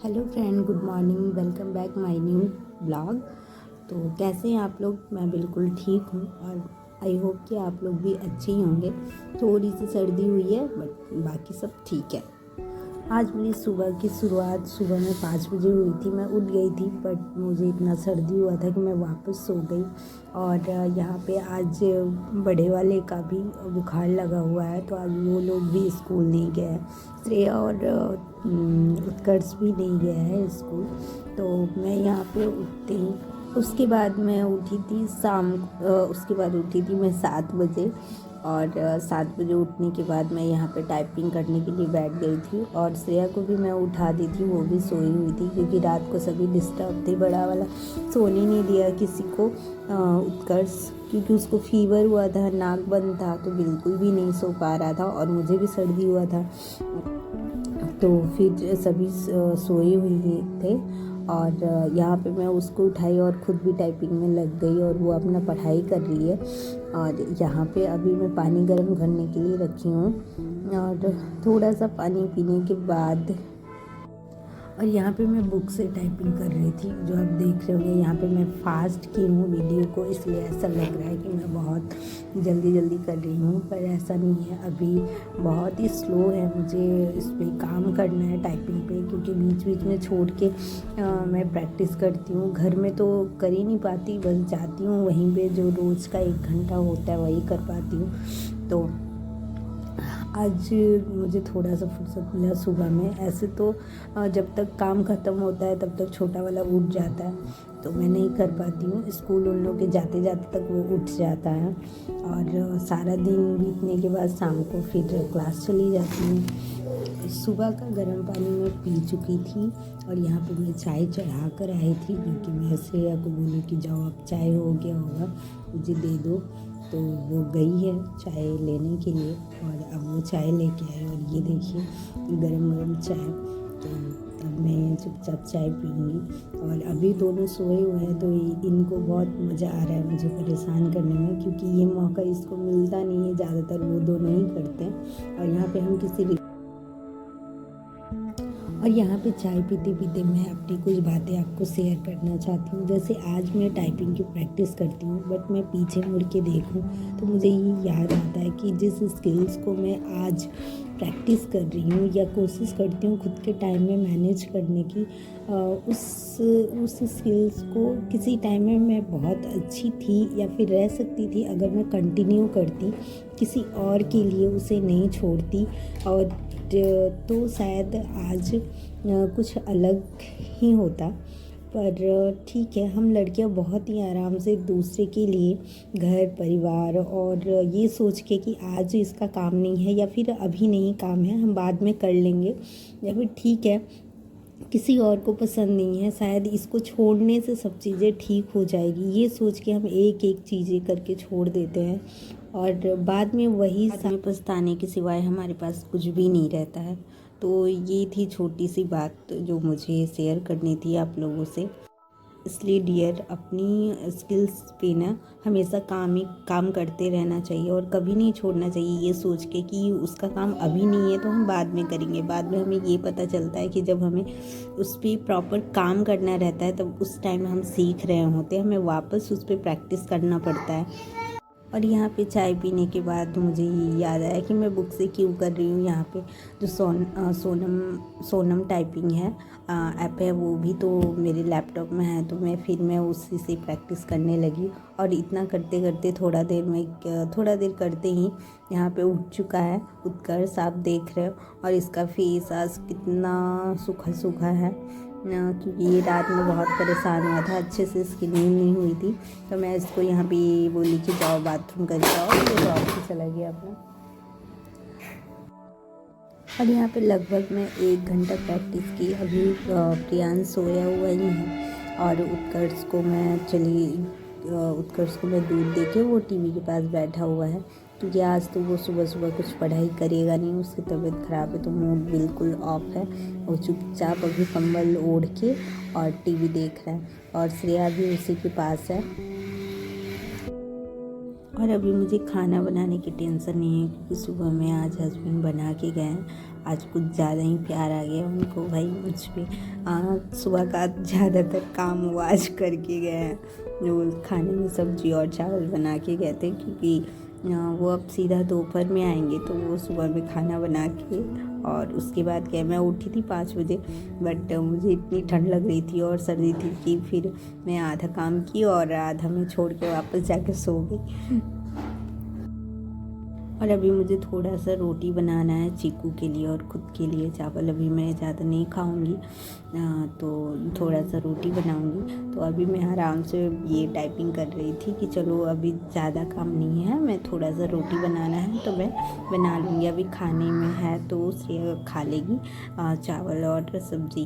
Hello friend, good morning. Welcome back my new blog. तो कैसे हैं आप लोग? मैं बिल्कुल ठीक हूँ और आई होप कि आप लोग भी अच्छे ही होंगे। थोड़ी सी सर्दी हुई है बट बाकी सब ठीक है। आज मेरी सुबह की शुरुआत सुबह में 5 बजे हुई थी। मैं उठ गई थी बट मुझे इतना सर्दी हुआ था कि मैं वापस सो गई। और यहाँ पे आज बड़े वाले का भी बुखार लगा हुआ है, तो आज वो लोग भी स्कूल नहीं गए हैं। श्रेया और उत्कर्ष भी नहीं गया है स्कूल। तो मैं यहाँ पे उठते ही उसके बाद मैं उठी थी उसके बाद उठी थी मैं 7 बजे। और 7 बजे उठने के बाद मैं यहाँ पे टाइपिंग करने के लिए बैठ गई थी। और श्रेया को भी मैं उठा दी थी, वो भी सोई हुई थी क्योंकि रात को सभी डिस्टर्ब थे। बड़ा वाला सोने नहीं दिया किसी को, उत्कर्ष, क्योंकि उसको फीवर हुआ था, नाक बंद था, तो बिल्कुल भी नहीं सो पा रहा था। और मुझे भी सर्दी हुआ था, तो फिर सभी सोए हुए थे। और यहाँ पे मैं उसको उठाई और ख़ुद भी टाइपिंग में लग गई और वो अपना पढ़ाई कर रही है। और यहाँ पे अभी मैं पानी गर्म करने के लिए रखी हूँ और थोड़ा सा पानी पीने के बाद और यहाँ पे मैं बुक से टाइपिंग कर रही थी, जो आप देख रहे होंगे। यहाँ पे मैं फास्ट की हूँ वीडियो को, इसलिए ऐसा लग रहा है कि मैं बहुत जल्दी कर रही हूँ, पर ऐसा नहीं है। अभी बहुत ही स्लो है, मुझे इस पर काम करना है टाइपिंग पे, क्योंकि बीच में छोड़ के मैं प्रैक्टिस करती हूँ। घर में तो कर ही नहीं पाती, बस जाती हूँ वहीं पर जो रोज़ का 1 घंटा होता है वही कर पाती हूँ। तो आज मुझे थोड़ा सा फुर्सत मिला सुबह में। ऐसे तो जब तक काम ख़त्म होता है तब तक छोटा वाला उठ जाता है, तो मैं नहीं कर पाती हूँ। स्कूल उन लोग के जाते जाते तक वो उठ जाता है और सारा दिन बीतने के बाद शाम को फिर क्लास चली जाती हूँ। सुबह का गर्म पानी मैं पी चुकी थी और यहाँ पे मैं चाय चढ़ा कर आई थी, क्योंकि मैं श्रेया को बोली कि जाओ अब चाय हो गया होगा, मुझे दे दो। तो वो गई है चाय लेने के लिए और अब वो चाय लेके आए और ये देखिए गरम चाय। तो अब मैं चुपचाप चाय पीऊँगी। और अभी दोनों सोए हुए हैं, तो इनको बहुत मज़ा आ रहा है मुझे परेशान करने में, क्योंकि ये मौका इसको मिलता नहीं है, ज़्यादातर वो दोनों ही करते हैं। और यहाँ पे हम और यहाँ पे चाय पीते पीते मैं अपनी कुछ बातें आपको शेयर करना चाहती हूँ। जैसे आज मैं टाइपिंग की प्रैक्टिस करती हूँ, बट मैं पीछे मुड़ के देखूँ तो मुझे ये याद आता है कि जिस स्किल्स को मैं आज प्रैक्टिस कर रही हूँ या कोशिश करती हूँ खुद के टाइम में मैनेज करने की, उस स्किल्स को किसी टाइम में मैं बहुत अच्छी थी या फिर रह सकती थी अगर मैं कंटिन्यू करती, किसी और के लिए उसे नहीं छोड़ती। और तो शायद आज कुछ अलग ही होता। पर ठीक है, हम लड़कियां बहुत ही आराम से एक दूसरे के लिए घर परिवार और ये सोच के कि आज इसका काम नहीं है या फिर अभी नहीं काम है, हम बाद में कर लेंगे, या फिर ठीक है किसी और को पसंद नहीं है, शायद इसको छोड़ने से सब चीज़ें ठीक हो जाएगी, ये सोच के हम एक एक चीज़ें करके छोड़ देते हैं। और बाद में वही समय पछताने के सिवाय हमारे पास कुछ भी नहीं रहता है। तो ये थी छोटी सी बात जो मुझे शेयर करनी थी आप लोगों से। इसलिए डियर, अपनी स्किल्स पे ना हमेशा काम करते रहना चाहिए और कभी नहीं छोड़ना चाहिए, ये सोच के कि उसका काम अभी नहीं है तो हम बाद में करेंगे। बाद में हमें ये पता चलता है कि जब हमें उस पर प्रॉपर काम करना रहता है तब उस टाइम हम सीख रहे होते हैं, हमें वापस उस पर प्रैक्टिस करना पड़ता है। और यहाँ पे चाय पीने के बाद मुझे ये याद आया कि मैं बुक से क्यों कर रही हूँ। यहाँ पे जो सोनम टाइपिंग है ऐप है, वो भी तो मेरे लैपटॉप में है, तो मैं उसी से प्रैक्टिस करने लगी। और इतना करते करते थोड़ा देर करते ही यहाँ पे उठ चुका है उत्कर्ष, आप देख रहे हो। और इसका फेस आज कितना सूखा है, क्योंकि ये रात में बहुत परेशान हुआ था, अच्छे से इसकी नींद नहीं हुई थी। तो मैं इसको यहाँ पे बोली कि जाओ बाथरूम कर जाओ, तो ऑफिस चला गया अपना। और यहाँ पे लगभग मैं 1 घंटा प्रैक्टिस की। अभी प्रियांश सोया हुआ ही है और उत्कर्ष को मैं दूध देके वो टीवी के पास बैठा हुआ है, क्योंकि आज तो वो सुबह कुछ पढ़ाई करेगा नहीं, उसकी तबीयत ख़राब है, तो मूड बिल्कुल ऑफ है। वो चुपचाप अभी कंबल ओढ़ के और टीवी देख रहा है। और श्रेया भी उसी के पास है। और अभी मुझे खाना बनाने की टेंशन नहीं है, क्योंकि सुबह में आज हस्बैंड बना के गए हैं। आज कुछ ज़्यादा ही प्यार आ गया उनको भाई मुझ पे। सुबह का ज़्यादातर काम वो आज करके गए हैं, जो खाने में सब्जी और चावल बना के गए थे, क्योंकि वो अब सीधा दोपहर में आएंगे, तो वो सुबह में खाना बना के और उसके बाद क्या, मैं उठी थी 5 बजे, बट मुझे इतनी ठंड लग रही थी और सर्दी थी कि फिर मैं आधा काम की और आधा में छोड़ के वापस जाके सो गई। और अभी मुझे थोड़ा सा रोटी बनाना है चीकू के लिए और ख़ुद के लिए। चावल अभी मैं ज़्यादा नहीं खाऊंगी, तो थोड़ा सा रोटी बनाऊंगी। तो अभी मैं आराम से ये टाइपिंग कर रही थी कि चलो अभी ज़्यादा काम नहीं है, मैं थोड़ा सा रोटी बनाना है तो मैं बना लूँगी। अभी खाने में है तो श्रेया खा लेगी चावल और सब्ज़ी।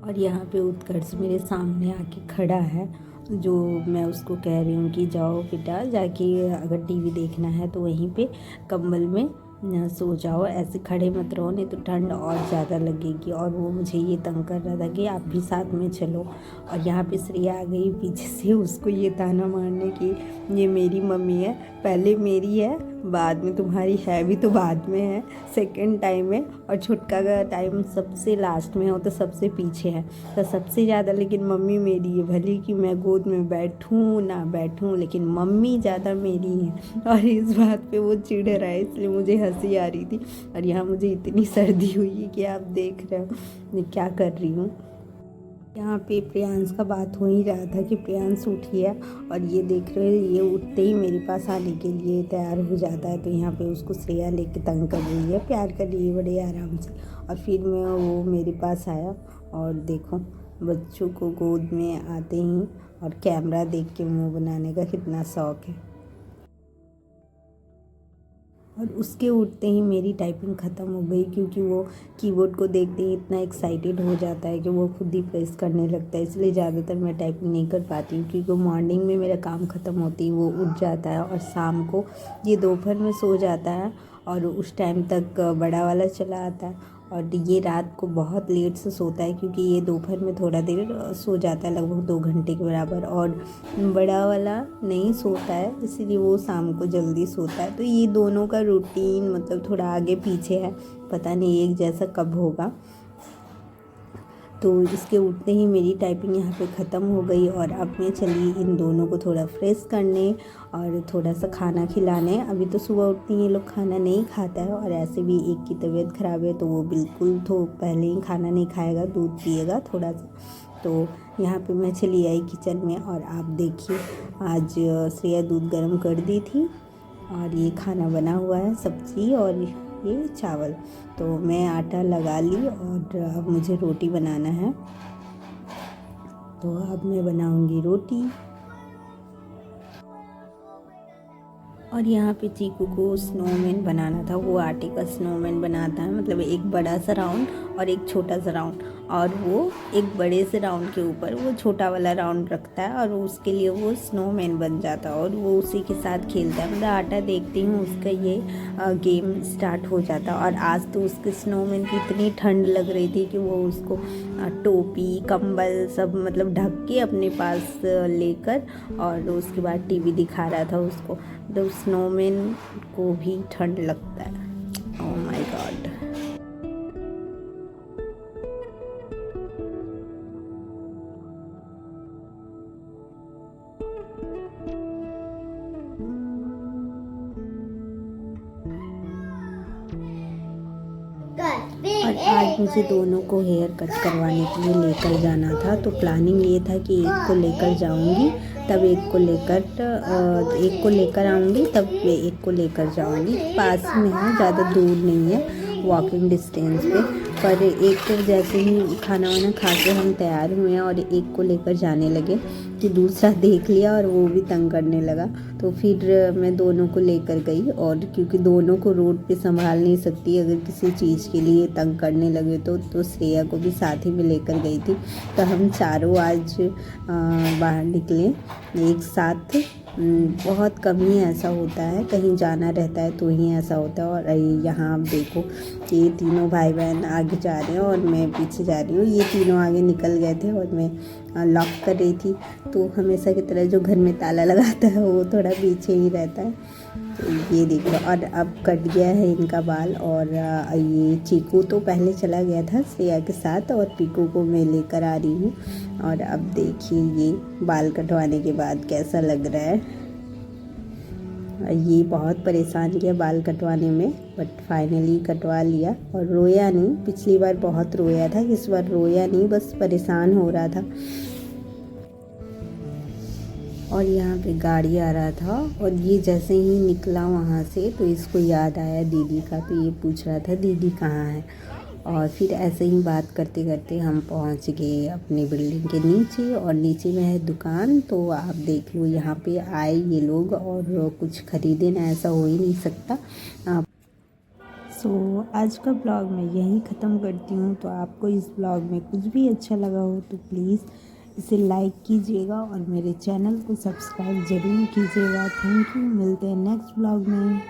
और यहाँ पे उत्कर्ष मेरे सामने आके खड़ा है, जो मैं उसको कह रही हूँ कि जाओ बेटा, जाके अगर टीवी देखना है तो वहीं पे कंबल में सो जाओ, ऐसे खड़े मत रहो, नहीं तो ठंड और ज़्यादा लगेगी। और वो मुझे ये तंग कर रहा था कि आप भी साथ में चलो। और यहाँ पे श्रेया आ गई पीछे से उसको ये ताना मारने की ये मेरी मम्मी है, पहले मेरी है बाद में तुम्हारी है, भी तो बाद में है, सेकंड टाइम है, और छुटका का टाइम सबसे लास्ट में हो तो सबसे पीछे है, तो सबसे ज़्यादा लेकिन मम्मी मेरी है। भले कि मैं गोद में बैठूँ ना बैठूँ, लेकिन मम्मी ज़्यादा मेरी है। और इस बात पे वो चिढ़ रहा है, इसलिए मुझे हंसी आ रही थी। और यहाँ मुझे इतनी सर्दी हुई है कि आप देख रहे हो मैं क्या कर रही हूँ। यहाँ पे प्रियांश का बात हो ही रहा था कि प्रियांश उठी है, और ये देख रहे हो ये उठते ही मेरे पास आने के लिए तैयार हो जाता है। तो यहाँ पे उसको श्रेया लेके तंग कर रही है, प्यार कर रही है बड़े आराम से। और फिर मैं वो मेरे पास आया, और देखो बच्चों को गोद में आते ही और कैमरा देख के मुँह बनाने का कितना शौक़ है। और उसके उठते ही मेरी टाइपिंग ख़त्म हो गई, क्योंकि वो कीबोर्ड को देखते ही इतना एक्साइटेड हो जाता है कि वो खुद ही प्रेस करने लगता है। इसलिए ज़्यादातर मैं टाइपिंग नहीं कर पाती हूँ, क्योंकि मॉर्निंग में मेरा काम ख़त्म होती है वो उठ जाता है, और शाम को ये दोपहर में सो जाता है, और उस टाइम तक बड़ा वाला चला आता है। और ये रात को बहुत लेट से सोता है, क्योंकि ये दोपहर में थोड़ा देर सो जाता है, लगभग 2 घंटे के बराबर, और बड़ा वाला नहीं सोता है, इसीलिए वो शाम को जल्दी सोता है। तो ये दोनों का रूटीन मतलब थोड़ा आगे पीछे है, पता नहीं एक जैसा कब होगा। तो इसके उठते ही मेरी टाइपिंग यहाँ पे ख़त्म हो गई, और अब मैं चली इन दोनों को थोड़ा फ्रेश करने और थोड़ा सा खाना खिलाने। अभी तो सुबह उठती ये लोग खाना नहीं खाता है, और ऐसे भी एक की तबीयत ख़राब है तो वो बिल्कुल तो पहले ही खाना नहीं खाएगा, दूध पिएगा थोड़ा सा। तो यहाँ पे मैं चली आई किचन में, और आप देखिए आज श्रेया दूध गर्म कर दी थी, और ये खाना बना हुआ है, सब्ज़ी और ये चावल। तो मैं आटा लगा ली, और अब मुझे रोटी बनाना है, तो अब मैं बनाऊंगी रोटी। और यहाँ पे चीकू को स्नोमैन बनाना था, वो आटे का स्नोमैन बनाता है, मतलब एक बड़ा सा राउंड और एक छोटा सा राउंड, और वो एक बड़े से राउंड के ऊपर वो छोटा वाला राउंड रखता है, और उसके लिए वो स्नोमैन बन जाता है, और वो उसी के साथ खेलता है। मतलब आटा देखती हूँ उसका ये गेम स्टार्ट हो जाता है। और आज तो उसके स्नोमैन की इतनी ठंड लग रही थी कि वो उसको टोपी कंबल सब मतलब ढक के अपने पास लेकर, और उसके बाद टीवी दिखा रहा था उसको। तो स्नोमैन को भी ठंड लगता है। Oh my God. और आज मुझे दोनों को हेयर कट करवाने के लिए लेकर जाना था। तो प्लानिंग ये था कि एक को लेकर जाऊंगी, तब एक को लेकर आऊँगी, तब एक को लेकर जाऊँगी। पास में है, ज़्यादा दूर नहीं है, वॉकिंग डिस्टेंस पे। पर एक तो जैसे ही खाना वाना खा के हम तैयार हुए और एक को लेकर जाने लगे कि दूसरा देख लिया और वो भी तंग करने लगा। तो फिर मैं दोनों को लेकर गई, और क्योंकि दोनों को रोड पे संभाल नहीं सकती, अगर किसी चीज़ के लिए तंग करने लगे तो श्रेया को भी साथ ही में लेकर गई थी। तो हम चारों आज बाहर निकले एक साथ। बहुत कम ही ऐसा होता है, कहीं जाना रहता है तो ही ऐसा होता है। और यहाँ आप देखो कि ये तीनों भाई बहन आगे जा रहे हैं और मैं पीछे जा रही हूँ। ये तीनों आगे निकल गए थे और मैं लॉक कर रही थी। तो हमेशा की तरह जो घर में ताला लगाता है वो थोड़ा पीछे ही रहता है। तो ये देखो, और अब कट गया है इनका बाल। और ये चीकू तो पहले चला गया था श्रेया के साथ और पीकू को मैं लेकर आ रही हूँ। और अब देखिए ये बाल कटवाने के बाद कैसा लग रहा है। ये बहुत परेशान किया बाल कटवाने में, बट फाइनली कटवा लिया। और रोया नहीं, पिछली बार बहुत रोया था, इस बार रोया नहीं, बस परेशान हो रहा था। और यहाँ पे गाड़ी आ रहा था और ये जैसे ही निकला वहाँ से तो इसको याद आया दीदी का, तो ये पूछ रहा था दीदी कहाँ है। और फिर ऐसे ही बात करते करते हम पहुँच गए अपनी बिल्डिंग के नीचे, और नीचे में है दुकान। तो आप देख लो यहाँ पे आए ये लोग और कुछ ख़रीदे ना, ऐसा हो ही नहीं सकता। सो आज का ब्लॉग मैं यहीं ख़त्म करती हूँ। तो आपको इस ब्लॉग में कुछ भी अच्छा लगा हो तो प्लीज़ इसे लाइक कीजिएगा और मेरे चैनल को सब्सक्राइब ज़रूर कीजिएगा। थैंक यू, मिलते हैं नेक्स्ट ब्लॉग में।